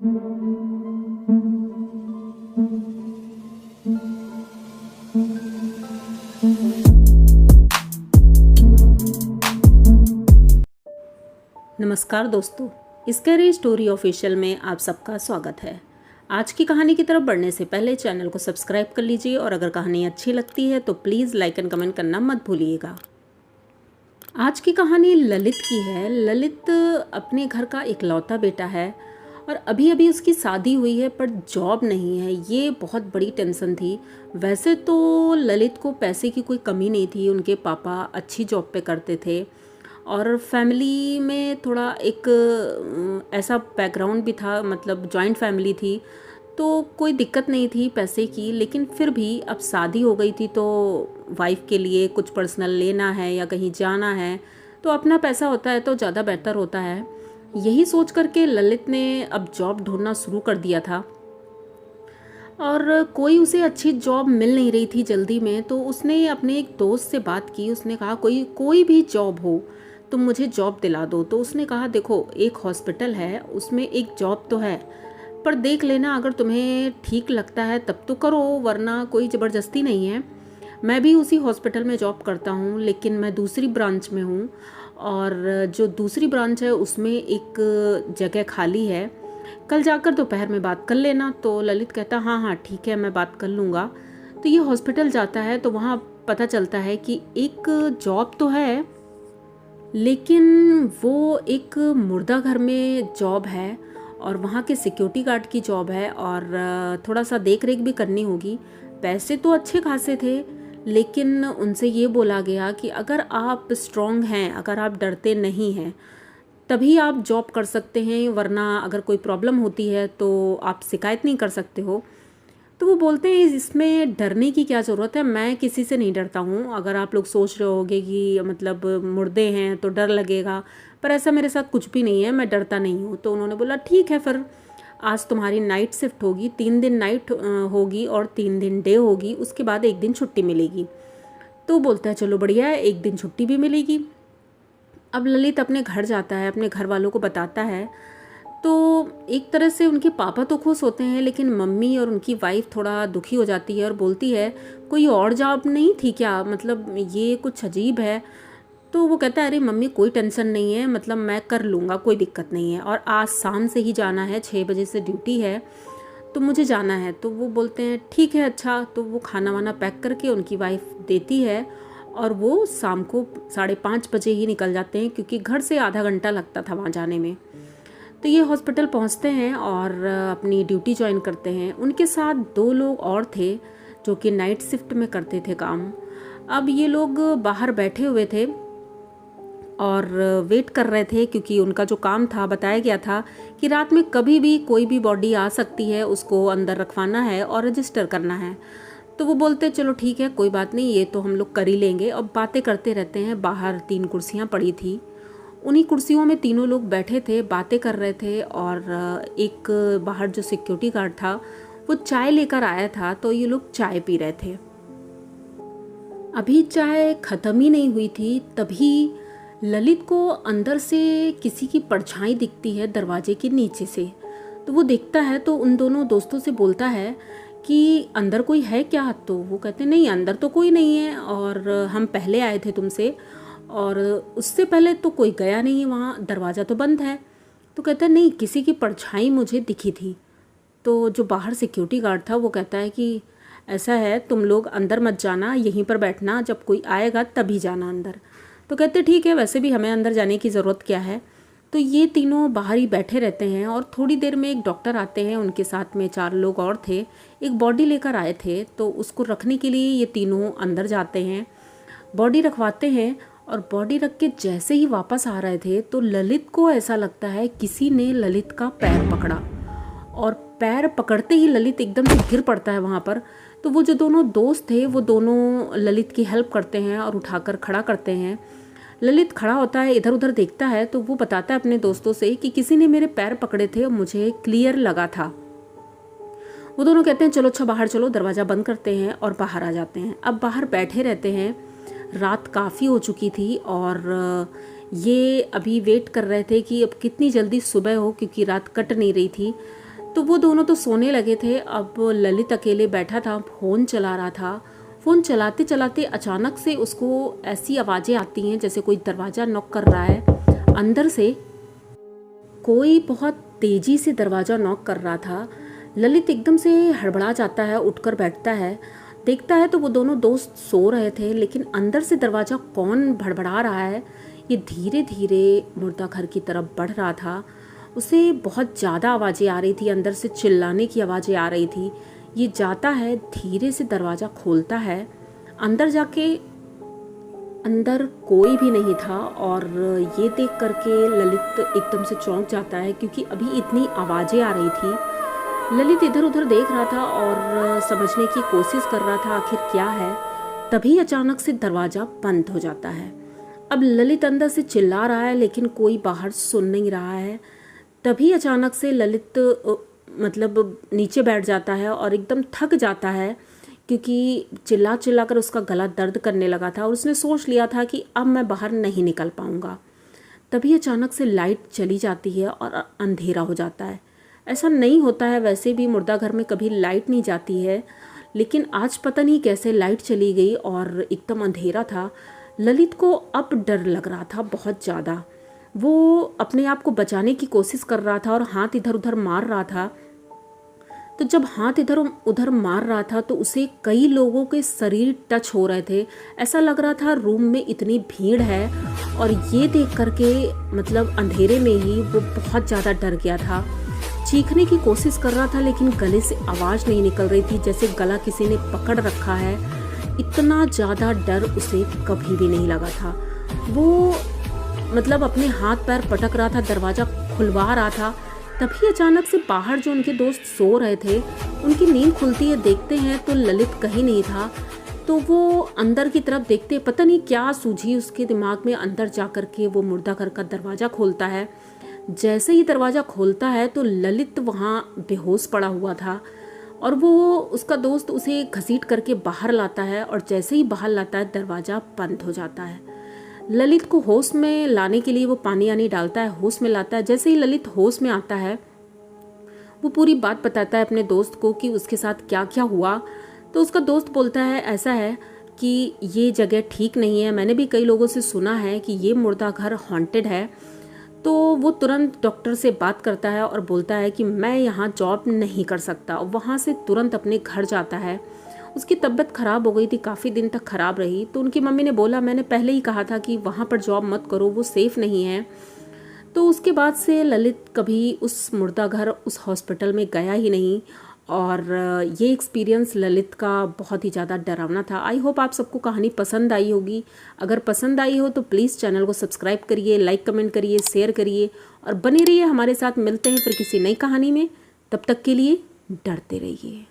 नमस्कार दोस्तों, scary story official में आप सबका स्वागत है। आज की कहानी की तरफ बढ़ने से पहले चैनल को सब्सक्राइब कर लीजिए और अगर कहानी अच्छी लगती है तो प्लीज़ लाइक एंड कमेंट करना मत भूलिएगा। आज की कहानी ललित की है। ललित अपने घर का इकलौता बेटा है और अभी अभी उसकी शादी हुई है पर जॉब नहीं है। ये बहुत बड़ी टेंशन थी। वैसे तो ललित को पैसे की कोई कमी नहीं थी, उनके पापा अच्छी जॉब पे करते थे और फैमिली में थोड़ा एक ऐसा बैकग्राउंड भी था, मतलब जॉइंट फैमिली थी, तो कोई दिक्कत नहीं थी पैसे की। लेकिन फिर भी अब शादी हो गई थी तो वाइफ के लिए कुछ पर्सनल लेना है या कहीं जाना है तो अपना पैसा होता है तो ज़्यादा बेटर होता है। यही सोच करके ललित ने अब जॉब ढूंढना शुरू कर दिया था और कोई उसे अच्छी जॉब मिल नहीं रही थी जल्दी में। तो उसने अपने एक दोस्त से बात की। उसने कहा कोई भी जॉब हो तुम मुझे जॉब दिला दो। तो उसने कहा देखो, एक हॉस्पिटल है उसमें एक जॉब तो है, पर देख लेना अगर तुम्हें ठीक लगता है तब तो करो, वरना कोई ज़बरदस्ती नहीं है। मैं भी उसी हॉस्पिटल में जॉब करता हूँ लेकिन मैं दूसरी ब्रांच में हूँ और जो दूसरी ब्रांच है उसमें एक जगह खाली है, कल जाकर दोपहर में बात कर लेना। तो ललित कहता हाँ हाँ ठीक है, मैं बात कर लूँगा। तो ये हॉस्पिटल जाता है तो वहाँ पता चलता है कि एक जॉब तो है लेकिन वो एक मुर्दा घर में जॉब है और वहाँ के सिक्योरिटी गार्ड की जॉब है और थोड़ा सा देख रेख भी करनी होगी। पैसे तो अच्छे खासे थे लेकिन उनसे ये बोला गया कि अगर आप स्ट्रांग हैं, अगर आप डरते नहीं हैं तभी आप जॉब कर सकते हैं, वरना अगर कोई प्रॉब्लम होती है तो आप शिकायत नहीं कर सकते हो। तो वो बोलते हैं इसमें डरने की क्या ज़रूरत है, मैं किसी से नहीं डरता हूँ। अगर आप लोग सोच रहे होगे कि मतलब मुर्दे हैं तो डर लगेगा, पर ऐसा मेरे साथ कुछ भी नहीं है, मैं डरता नहीं हूँ। तो उन्होंने बोला ठीक है, फिर आज तुम्हारी नाइट शिफ्ट होगी, 3 दिन नाइट होगी और 3 दिन डे होगी, उसके बाद 1 दिन छुट्टी मिलेगी। तो बोलता है चलो बढ़िया है, 1 दिन छुट्टी भी मिलेगी। अब ललित अपने घर जाता है, अपने घर वालों को बताता है। तो एक तरह से उनके पापा तो खुश होते हैं लेकिन मम्मी और उनकी वाइफ थोड़ा दुखी हो जाती है और बोलती है कोई और जॉब नहीं थी क्या, मतलब ये कुछ अजीब है। तो वो कहता है अरे मम्मी कोई टेंशन नहीं है, मतलब मैं कर लूँगा, कोई दिक्कत नहीं है, और आज शाम से ही जाना है, 6 बजे से ड्यूटी है तो मुझे जाना है। तो वो बोलते हैं ठीक है अच्छा। तो वो खाना वाना पैक करके उनकी वाइफ देती है और वो शाम को 5:30 बजे ही निकल जाते हैं क्योंकि घर से आधा घंटा लगता था वहाँ जाने में। तो ये हॉस्पिटल पहुंचते हैं और अपनी ड्यूटी ज्वाइन करते हैं। उनके साथ 2 लोग और थे जो कि नाइट शिफ्ट में करते थे काम। अब ये लोग बाहर बैठे हुए थे और वेट कर रहे थे क्योंकि उनका जो काम था, बताया गया था कि रात में कभी भी कोई भी बॉडी आ सकती है, उसको अंदर रखवाना है और रजिस्टर करना है। तो वो बोलते चलो ठीक है कोई बात नहीं, ये तो हम लोग कर ही लेंगे। और बातें करते रहते हैं। बाहर 3 कुर्सियाँ पड़ी थी, उन्हीं कुर्सियों में तीनों लोग बैठे थे, बातें कर रहे थे। और एक बाहर जो सिक्योरिटी गार्ड था वो चाय लेकर आया था तो ये लोग चाय पी रहे थे। अभी चाय ख़त्म ही नहीं हुई थी तभी ललित को अंदर से किसी की परछाई दिखती है दरवाजे के नीचे से। तो वो देखता है तो उन दोनों दोस्तों से बोलता है कि अंदर कोई है क्या। तो वो कहते नहीं अंदर तो कोई नहीं है और हम पहले आए थे तुमसे और उससे पहले तो कोई गया नहीं, वहाँ दरवाज़ा तो बंद है। तो कहता है नहीं किसी की परछाई मुझे दिखी थी। तो जो बाहर सिक्योरिटी गार्ड था वो कहता है कि ऐसा है तुम लोग अंदर मत जाना, यहीं पर बैठना, जब कोई आएगा तभी जाना अंदर। तो कहते ठीक है, वैसे भी हमें अंदर जाने की ज़रूरत क्या है। तो ये तीनों बाहर ही बैठे रहते हैं और थोड़ी देर में एक डॉक्टर आते हैं, उनके साथ में 4 लोग और थे, एक बॉडी लेकर आए थे। तो उसको रखने के लिए ये तीनों अंदर जाते हैं, बॉडी रखवाते हैं। और बॉडी रख के जैसे ही वापस आ रहे थे तो ललित को ऐसा लगता है किसी ने ललित का पैर पकड़ा और पैर पकड़ते ही ललित एकदम से गिर पड़ता है वहाँ पर। तो वो जो दोनों दोस्त थे वो दोनों ललित की हेल्प करते हैं और उठाकर खड़ा करते हैं। ललित खड़ा होता है, इधर उधर देखता है तो वो बताता है अपने दोस्तों से कि किसी ने मेरे पैर पकड़े थे और मुझे क्लियर लगा था। वो दोनों कहते हैं चलो अच्छा बाहर चलो, दरवाज़ा बंद करते हैं और बाहर आ जाते हैं। अब बाहर बैठे रहते हैं, रात काफ़ी हो चुकी थी और ये अभी वेट कर रहे थे कि अब कितनी जल्दी सुबह हो क्योंकि रात कट नहीं रही थी। तो वो दोनों तो सोने लगे थे। अब ललित अकेले बैठा था, फ़ोन चला रहा था। फ़ोन चलाते चलाते अचानक से उसको ऐसी आवाज़ें आती हैं जैसे कोई दरवाज़ा नॉक कर रहा है। अंदर से कोई बहुत तेज़ी से दरवाज़ा नॉक कर रहा था। ललित एकदम से हड़बड़ा जाता है, उठकर बैठता है, देखता है तो वो दोनों दोस्त सो रहे थे, लेकिन अंदर से दरवाज़ा कौन भड़बड़ा रहा है ये धीरे धीरे मुर्दा घर की तरफ बढ़ रहा था। उसे बहुत ज़्यादा आवाज़ें आ रही थी, अंदर से चिल्लाने की आवाज़ें आ रही थी। ये जाता है, धीरे से दरवाज़ा खोलता है। अंदर जाके अंदर कोई भी नहीं था और ये देख करके ललित एकदम से चौंक जाता है, क्योंकि अभी इतनी आवाज़ें आ रही थी। ललित इधर उधर देख रहा था और समझने की कोशिश कर रहा था आखिर क्या है। तभी अचानक से दरवाज़ा बंद हो जाता है। अब ललित अंदर से चिल्ला रहा है लेकिन कोई बाहर सुन नहीं रहा है। तभी अचानक से ललित मतलब नीचे बैठ जाता है और एकदम थक जाता है, क्योंकि चिल्ला चिल्ला कर उसका गला दर्द करने लगा था और उसने सोच लिया था कि अब मैं बाहर नहीं निकल पाऊंगा। तभी अचानक से लाइट चली जाती है और अंधेरा हो जाता है। ऐसा नहीं होता है, वैसे भी मुर्दा घर में कभी लाइट नहीं जाती है, लेकिन आज पता नहीं कैसे लाइट चली गई और एकदम अंधेरा था। ललित को अब डर लग रहा था बहुत ज़्यादा। वो अपने आप को बचाने की कोशिश कर रहा था और हाथ इधर उधर मार रहा था। तो जब हाथ इधर उधर मार रहा था तो उसे कई लोगों के शरीर टच हो रहे थे। ऐसा लग रहा था रूम में इतनी भीड़ है, और ये देख करके मतलब अंधेरे में ही वो बहुत ज़्यादा डर गया था। चीखने की कोशिश कर रहा था लेकिन गले से आवाज़ नहीं निकल रही थी, जैसे गला किसी ने पकड़ रखा है। इतना ज़्यादा डर उसे कभी भी नहीं लगा था। वो मतलब अपने हाथ पैर पटक रहा था, दरवाज़ा खुलवा रहा था। तभी अचानक से बाहर जो उनके दोस्त सो रहे थे उनकी नींद खुलती है, देखते हैं तो ललित कहीं नहीं था। तो वो अंदर की तरफ देखते, पता नहीं क्या सूझी उसके दिमाग में, अंदर जा कर के वो मुर्दा घर का दरवाज़ा खोलता है। जैसे ही दरवाज़ा खोलता है तो ललित वहाँ बेहोश पड़ा हुआ था और वो उसका दोस्त उसे घसीट करके बाहर लाता है, और जैसे ही बाहर लाता है दरवाज़ा बंद हो जाता है। ललित को होश में लाने के लिए वो पानी आनी डालता है, होश में लाता है। जैसे ही ललित होश में आता है वो पूरी बात बताता है अपने दोस्त को कि उसके साथ क्या क्या हुआ। तो उसका दोस्त बोलता है ऐसा है कि ये जगह ठीक नहीं है, मैंने भी कई लोगों से सुना है कि ये मुर्दा घर हॉन्टेड है। तो वो तुरंत डॉक्टर से बात करता है और बोलता है कि मैं यहाँ जॉब नहीं कर सकता। वहाँ से तुरंत अपने घर जाता है। उसकी तबीयत ख़राब हो गई थी, काफ़ी दिन तक ख़राब रही। तो उनकी मम्मी ने बोला मैंने पहले ही कहा था कि वहाँ पर जॉब मत करो, वो सेफ़ नहीं है। तो उसके बाद से ललित कभी उस मुर्दा घर, उस हॉस्पिटल में गया ही नहीं। और ये एक्सपीरियंस ललित का बहुत ही ज़्यादा डरावना था। आई होप आप सबको कहानी पसंद आई होगी। अगर पसंद आई हो तो प्लीज़ चैनल को सब्सक्राइब करिए, लाइक कमेंट करिए, शेयर करिए और बने रहिए हमारे साथ। मिलते हैं फिर किसी नई कहानी में, तब तक के लिए डरते रहिए।